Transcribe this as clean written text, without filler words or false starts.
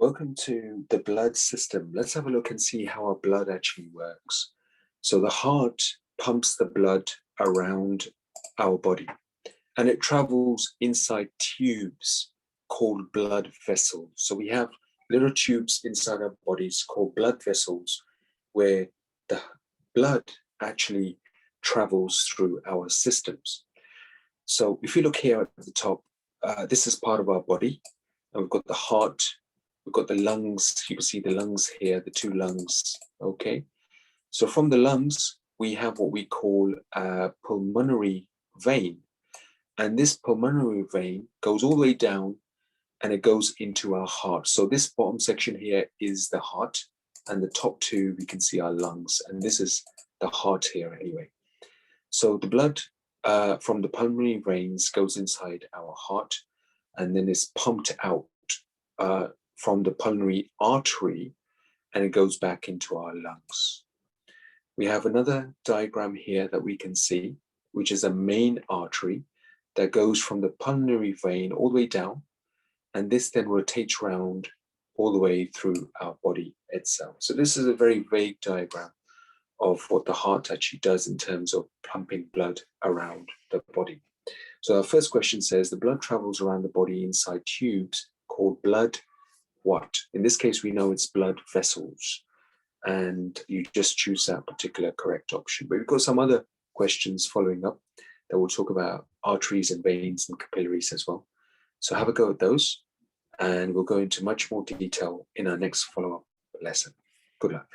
Welcome to the blood system. Let's have a look and see how our blood actually works. So the heart pumps the blood around our body and it travels inside tubes called blood vessels. So we have little tubes inside our bodies called blood vessels where the blood actually travels through our systems. So if you look here at the top, this is part of our body, and we've got the heart, we've got the lungs. You can see the lungs here, the two lungs, okay? So from the lungs, we have what we call a pulmonary vein. And this pulmonary vein goes all the way down and it goes into our heart. So this bottom section here is the heart, and the top two, we can see our lungs. And this is the heart here anyway. So the blood from the pulmonary veins goes inside our heart and then is pumped out from the pulmonary artery, and it goes back into our lungs. We have another diagram here that we can see, which is a main artery that goes from the pulmonary vein all the way down, and this then rotates around all the way through our body itself. So this is a very vague diagram of what the heart actually does in terms of pumping blood around the body. So our first question says, the blood travels around the body inside tubes called blood what? In this case, we know it's blood vessels, and you just choose that particular correct option. But we've got some other questions following up that will talk about arteries and veins and capillaries as well. So have a go at those, and we'll go into much more detail in our next follow-up lesson. Good luck.